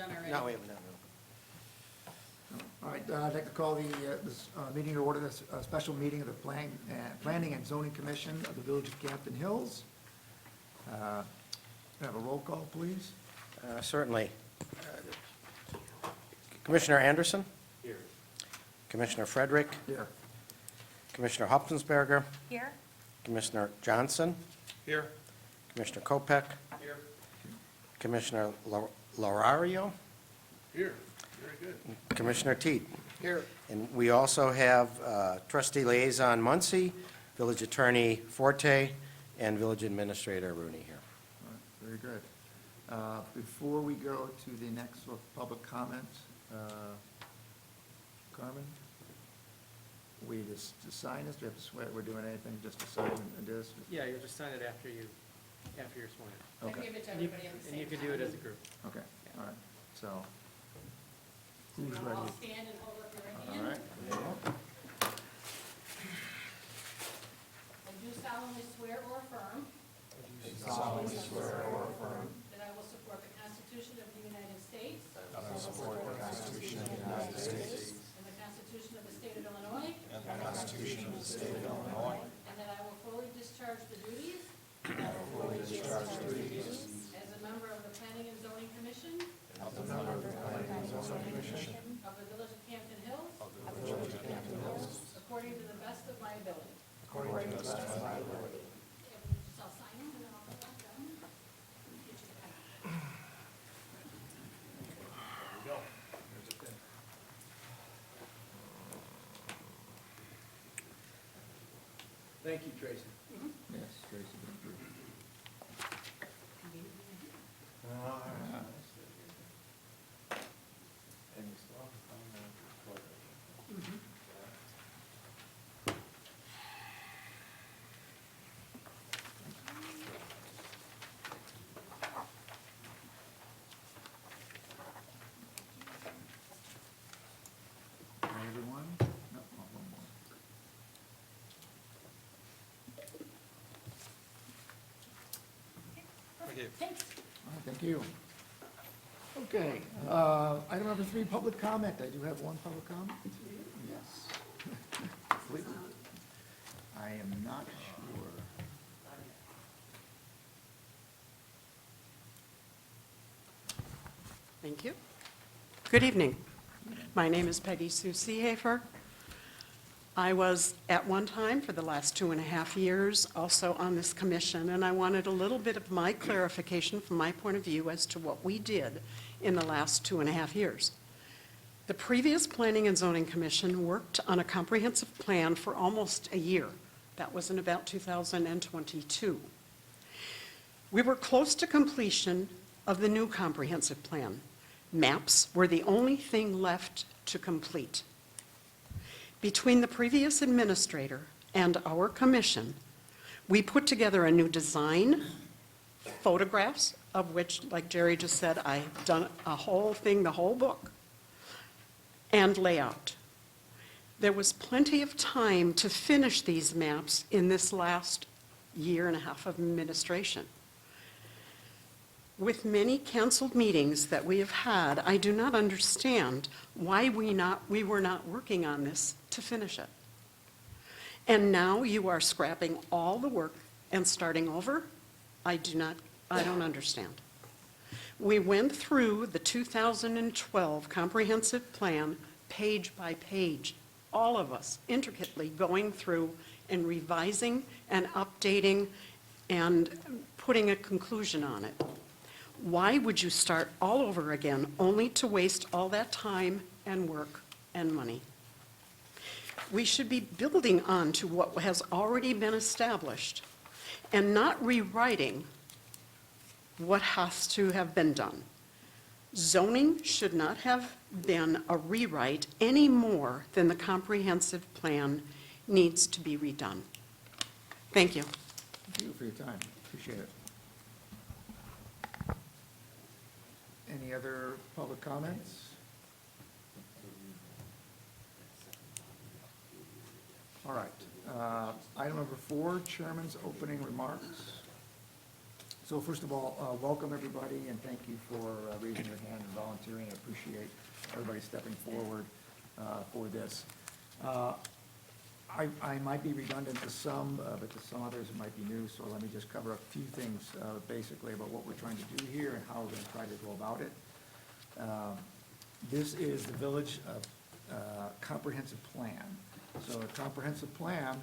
done already. No, we haven't done it. All right, I'd like to call this meeting to order, this special meeting of the Planning and Zoning Commission of the Village of Campton Hills. Can I have a roll call, please? Certainly. Commissioner Anderson? Here. Commissioner Frederick? Here. Commissioner Hopkins-Berger? Here? Commissioner Johnson? Here. Commissioner Kopek? Here. Commissioner Lorario? Here. Very good. Commissioner Teat? Here. And we also have trustee liaison Muncy, village attorney Forte, and village administrator Rooney here. All right, very good. Before we go to the next public comment, Carmen, we just to sign this, do we have to swear we're doing anything, just to sign this? Yeah, you'll just sign it after you're sworn in. I can Okay, give it to And you- everybody at the same And you time. can do it as a group. okay, all right, so, So who's you'll ready? all stand and hold up your right All hand. right, there you go. I do solemnly swear or affirm. That I will support the Constitution of the United States. And the Constitution of the State of Illinois. And that I will fully discharge the duties. As a member of the Planning and Zoning Commission. Of the Village of Campton Hills. According to the best of my ability. So I'll sign them and then I'll go back down. Get you the pen. Thank you, Tracy. Yes, Tracy. Everyone? No, one more. Thanks. All right, thank you. Okay, item number 3, public comment. I do have one public comment. Yes. Completely. I am not sure. Thank you. Good evening. My name is Peggy Sue Seehafer. I was at one time for the last 2.5 years also on this commission, and I wanted a little bit of my clarification from my point of view as to what we did in the last 2.5 years. The previous Planning and Zoning Commission worked on a comprehensive plan for almost a year. That was in about 2022. We were close to completion of the new comprehensive plan. Maps were the only thing left to complete. Between the previous administrator and our commission, we put together a new design, photographs, of which, like Jerry just said, I've done a whole thing, the whole book, and layout. There was plenty of time to finish these maps in this last 1.5 years of administration. With many canceled meetings that we have had, I do not understand why we were not working on this to finish it. And now you are scrapping all the work and starting over? I don't understand. We went through the 2012 comprehensive plan page by page, all of us intricately going through and revising and updating and putting a conclusion on it. Why would you start all over again, only to waste all that time and work and money? We should be building on to what has already been established and not rewriting what has to have been done. Zoning should not have been a rewrite any more than the comprehensive plan needs to be redone. Thank you. Thank you for your time. Appreciate it. Any other public comments? All right. Item number 4, chairman's opening remarks. So first of all, welcome everybody, and thank you for raising your hand and volunteering. I appreciate everybody stepping forward for this. I might be redundant to some, but to some others it might be new, so let me just cover a few things basically about what we're trying to do here and how we're going to try to go about it. This is the village comprehensive plan. So a comprehensive plan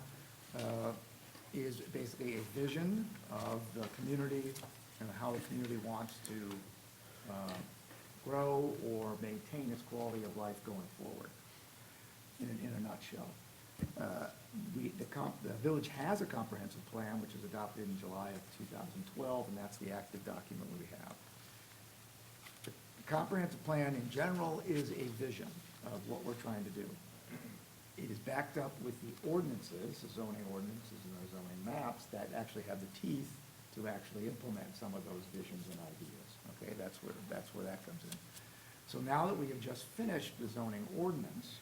is basically a vision of the community and how the community wants to grow or maintain its quality of life going forward, in a nutshell. The village has a comprehensive plan, which was adopted in July of 2012, and that's the active document we have. The comprehensive plan in general is a vision of what we're trying to do. It is backed up with the ordinances, the zoning ordinances and the zoning maps that actually have the teeth to actually implement some of those visions and ideas. Okay, that's where that comes in. So now that we have just finished the zoning ordinance,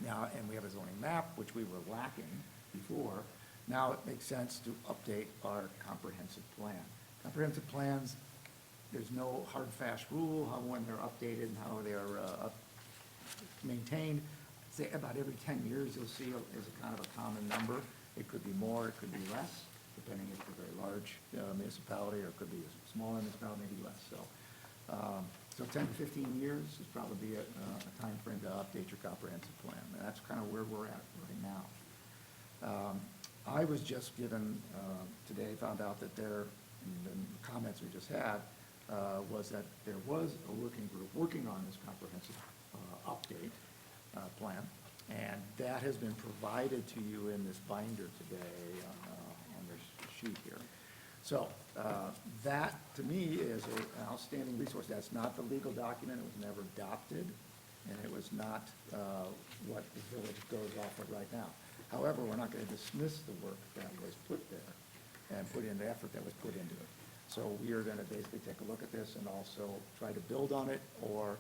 now, and we have a zoning map, which we were lacking before, now it makes sense to update our comprehensive plan. Comprehensive plans, there's no hard, fast rule how when they're updated and how they are maintained. Say about every 10 years, you'll see as a kind of a common number. It could be more, it could be less, depending if it's a very large municipality, or it could be a smaller municipality, maybe less. So 10 to 15 years is probably a time frame to update your comprehensive plan. And that's kind of where we're at right now. I was just given, today, found out that there, in the comments we just had, was that there was a working group working on this comprehensive update plan, and that has been provided to you in this binder today on this sheet here. So that, to me, is an outstanding resource. That's not the legal document. It was never adopted, and it was not what the village goes off of right now. However, we're not going to dismiss the work that was put there and put in the effort that was put into it. So we are going to basically take a look at this and also try to build on it, or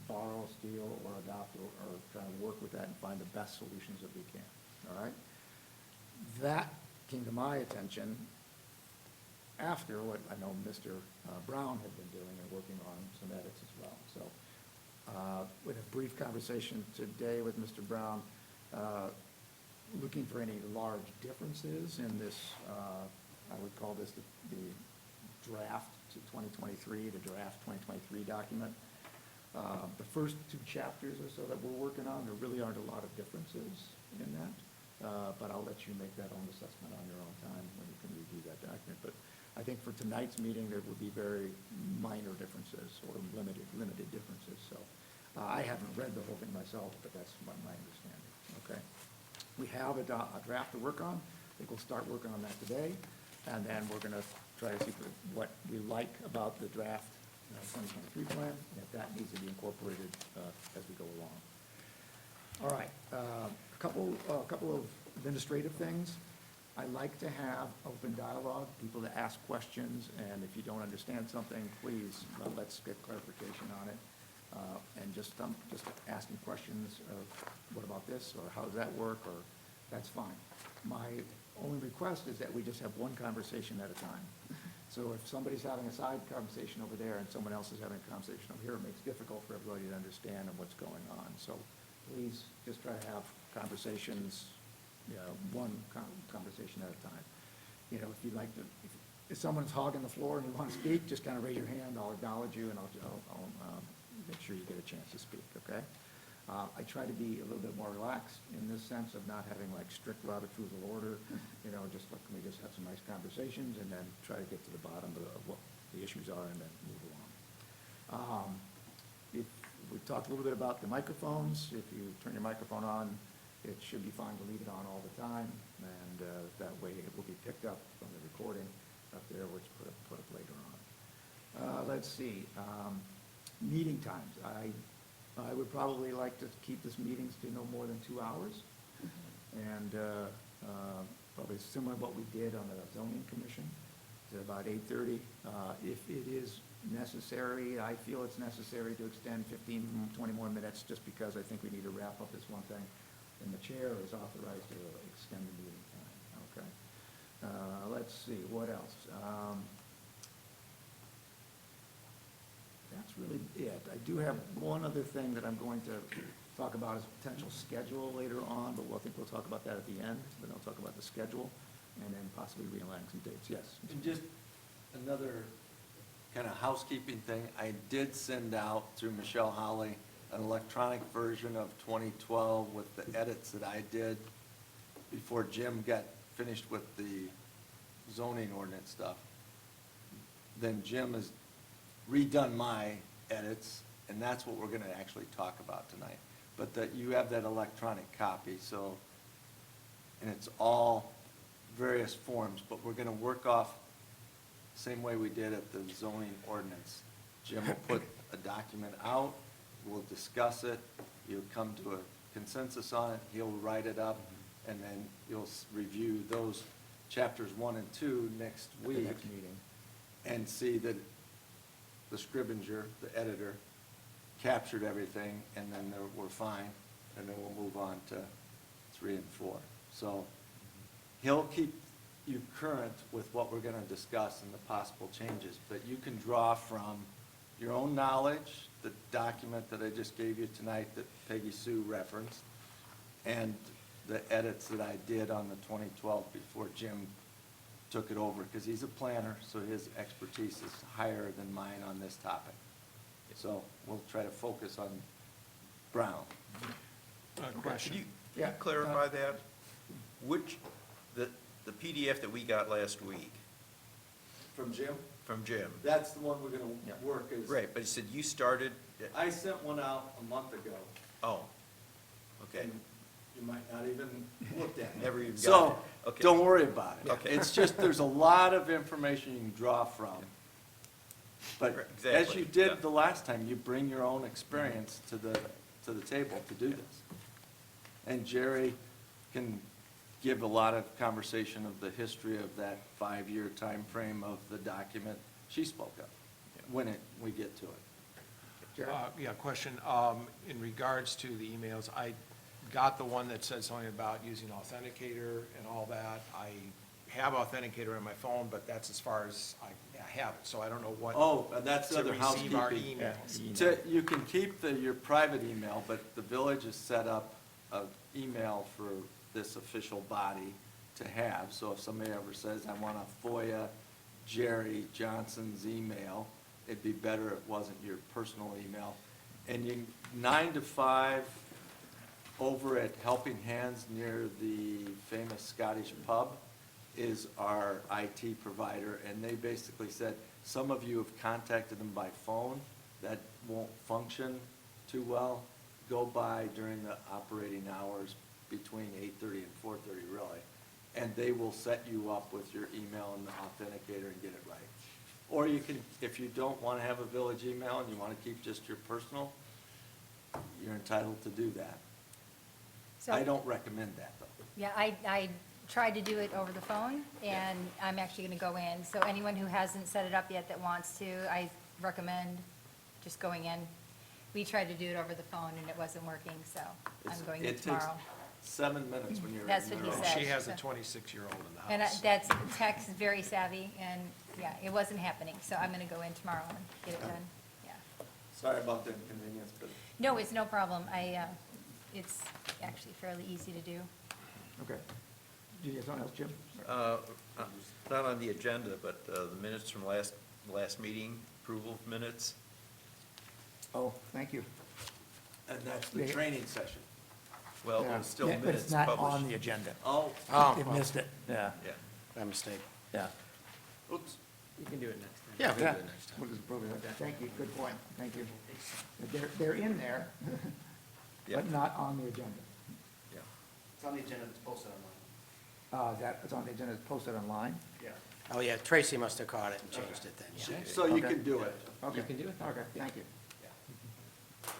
borrow, steal, or adopt, or try to work with that and find the best solutions that we can, all right? That came to my attention after what I know Mr. Brown had been doing and working on some edits as well. So with a brief conversation today with Mr. Brown, looking for any large differences in this, I would call this the draft to 2023, the draft 2023 document. The first 2 chapters or so that we're working on, there really aren't a lot of differences in that, but I'll let you make that own assessment on your own time when you can review that document. But I think for tonight's meeting, there would be very minor differences or limited differences. So I haven't read the whole thing myself, but that's my understanding. Okay, we have a draft to work on. I think we'll start working on that today, and then we're going to try to see what we like about the draft 2023 plan, and if that needs to be incorporated as we go along. All right, a couple of administrative things. I like to have open dialogue, people to ask questions, and if you don't understand something, please let's get clarification on it. And just asking questions of what about this, or how does that work, or that's fine. My only request is that we just have one conversation at a time. So if somebody's having a side conversation over there and someone else is having a conversation over here, it makes it difficult for everybody to understand what's going on. So please just try to have conversations, one conversation at a time. If you'd like to, if someone's hogging the floor and you want to speak, just kind of raise your hand. I'll acknowledge you, and I'll make sure you get a chance to speak, okay? I try to be a little bit more relaxed in this sense of not having like strict Robert's Rules of Order, just let me just have some nice conversations and then try to get to the bottom of what the issues are and then move along. We talked a little bit about the microphones. If you turn your microphone on, it should be fine to leave it on all the time, and that way it will be picked up from the recording up there, which put up later on. Let's see, meeting times. I would probably like to keep this meetings to no more than 2 hours, and probably similar to what we did on the zoning commission, to about 8:30. If it is necessary, I feel it's necessary to extend 15, 20 more minutes, just because I think we need to wrap up this one thing, and the chair is authorized to extend the meeting time, okay? Let's see, what else? really it. I do have one other thing that I'm going to talk about as potential schedule later on, but I think we'll talk about that at the end. Then I'll talk about the schedule and then possibly realigning some dates. Yes? And just another kind of housekeeping thing, I did send out through Michelle Holly an electronic version of 2012 with the edits that I did before Jim got finished with the zoning ordinance stuff. Then Jim has redone my edits, and that's what we're gonna actually talk about tonight. But that you have that electronic copy, so, and it's all various forms, but we're gonna work off same way we did at the zoning ordinance. Jim will put a document out, we'll discuss it, you'll come to a consensus on it, he'll write it up, and then you'll review those chapters 1 and 2 next At the week. next meeting. And see that the scrivener, the editor, captured everything, and then we're fine, and then we'll move on to 3 and 4. So he'll keep you current with what we're gonna discuss and the possible changes, but you can draw from your own knowledge, the document that I just gave you tonight that Peggy Sue referenced, and the edits that I did on the 2012 before Jim took it over, because he's a planner, so his expertise is higher than mine on this topic. So we'll try to focus on Brown. Could you Yeah, clarify that? Which, the PDF that we got last week From Jim? from Jim? That's the one we're gonna Yeah. work is. Right, but he said you started, I sent one out a month ago, oh, okay. and you might not even looked at it. Never even got So, it. Okay. don't worry about it. Okay. It's just, there's a lot of information you can draw from. But Right, as exactly, you yeah. did the last time, you bring your own experience to the table to do this. And Jerry can give a lot of conversation of the history of that 5-year time frame of the document she spoke of, when we get to it. Jerry? Yeah, question. In regards to the emails, I got the one that said something about using Authenticator and all that. I have Authenticator on my phone, but that's as far as I have it, so I don't know what. Oh, and that's the to other receive our housekeeping. emails. You can keep your private email, but the village has set up an email for this official body to have. So if somebody ever says, I want a FOIA Jerry Johnson's email, it'd be better if it wasn't your personal email. And 9 to 5 over at Helping Hands near the famous Scottish pub is our IT provider, and they basically said, some of you have contacted them by phone, that won't function too well. Go by during the operating hours between 8:30 and 4:30, really, and they will set you up with your email and the authenticator and get it right. Or you can, if you don't want to have a village email and you want to keep just your personal, you're entitled to do that. So- I don't recommend that, though. Yeah, I tried to do it over the phone, and I'm actually going to go in. So anyone who hasn't set it up yet that wants to, I recommend just going in. We tried to do it over the phone, and it wasn't working, so I'm going in tomorrow. It takes 7 minutes when you're. That's in what the he room. said. She has a 26-year-old in the And house. that's, Tech's very savvy, and, yeah, it wasn't happening. So I'm going to go in tomorrow and get it done, yeah. Sorry about the inconvenience, but No, it's no problem. It's actually fairly easy to do. Okay. Do you have something else, Jim? Not on the agenda, but the minutes from last meeting, approval of minutes. Oh, thank you. and that's the Yeah. training session. Well, Yeah. it's still Yeah, but minutes it's not on the published. agenda. Oh, Oh, They missed it, yeah, Yeah. my mistake. yeah. oops. You can do it next time. Yeah, we Yeah. can do it next time. What is appropriate? Thank you, good point, thank you. They're in there, Yeah. but not on the agenda. Yeah. It's on the agenda, it's posted online. It's on the agenda, it's posted online? Yeah. Oh, yeah, Tracy must have caught it and changed it then, yeah. So you Okay. can do it. Okay. You can do it. Okay, thank you.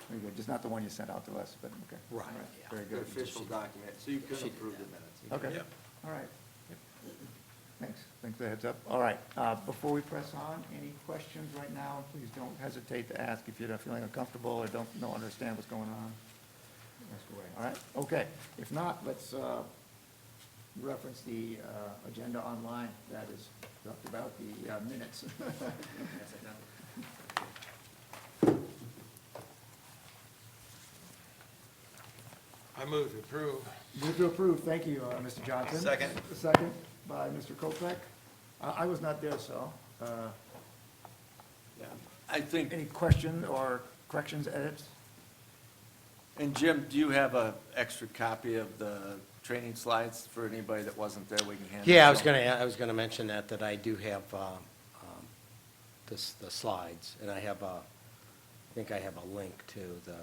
Very good, just not the one you sent out to us, but, okay. Right, All yeah. Very The good. official document, so you can She did approve the that. minutes. Okay, Yeah. all right. Thanks for the heads up. All right, before we press on, any questions right now? Please don't hesitate to ask if you're feeling uncomfortable or don't understand what's going on. Ask away, all right? Okay, if not, let's reference the agenda online that is talked about the minutes. I move to approve. Move to approve, thank you, Mr. Johnson. Second. Second by Mr. Kopek. I was not there, so, Yeah. I think, any question or corrections, edits? and Jim, do you have a extra copy of the training slides for anybody that wasn't there? We can hand. Yeah, those out. I was gonna mention that I do have, the slides, and I think I have a link to the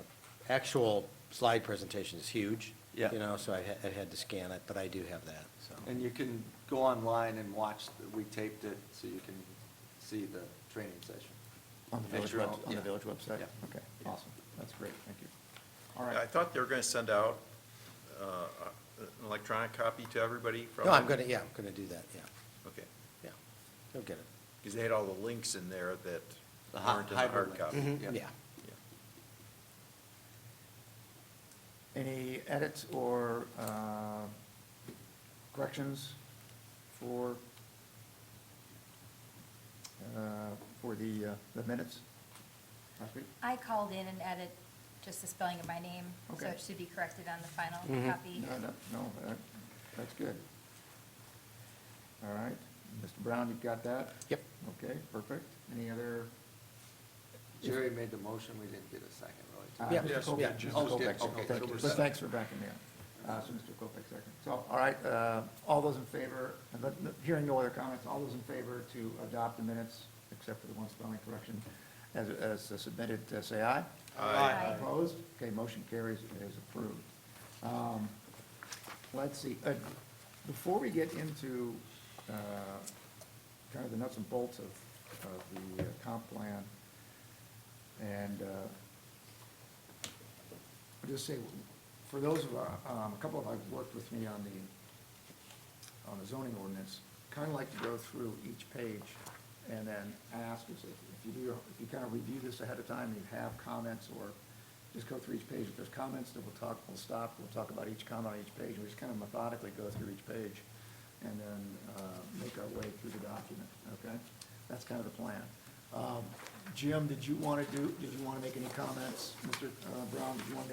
actual slide presentation is huge. Yeah. You know, so I had to scan it, but I do have that, so. And you can go online and watch, we taped it, so you can see the training session. On the At village your web, own- on the yeah. village website? Yeah. Okay, awesome, that's great, thank you. All I right, thought they were going to send out an electronic copy to everybody from. No, I'm gonna do that, yeah, Okay, yeah. You'll get it. because they had all the links in there that The aren't in the hard hyperlink. copy. Mhm, Yeah. Yeah. any edits or corrections for the minutes last week? I called in and added just the spelling of my name, so Okay. it should be corrected on the final Mhm. copy. No, that's good. All right, Mr. Brown, you got that? Yep. Okay, perfect. Any other? Jerry made the motion, we didn't get a second, really. Yeah. Mr. Yes, Kopek, yeah, Mr. Jim just Kopek, did. Okay, thank so you. we're But set. thanks for backing me up. So Mr. Kopek second. So, all right, all those in favor, hearing no other comments, all those in favor to adopt the minutes, except for the one spelling correction, as submitted, say aye. Aye. Opposed? Okay, motion carries, it is approved. Let's see, before we get into kind of the nuts and bolts of the comp plan, and I'll just say, for those of, a couple of you have worked with me on the zoning ordinance, kind of like to go through each page and then ask, if you kind of review this ahead of time, you have comments, or just go through each page. If there's comments, then we'll stop, we'll talk about each comment on each page, and we just kind of methodically go through each page, and then make our way through the document, okay? That's kind of the plan. Jim, did you want to make any comments? Mr. Brown, did you want to make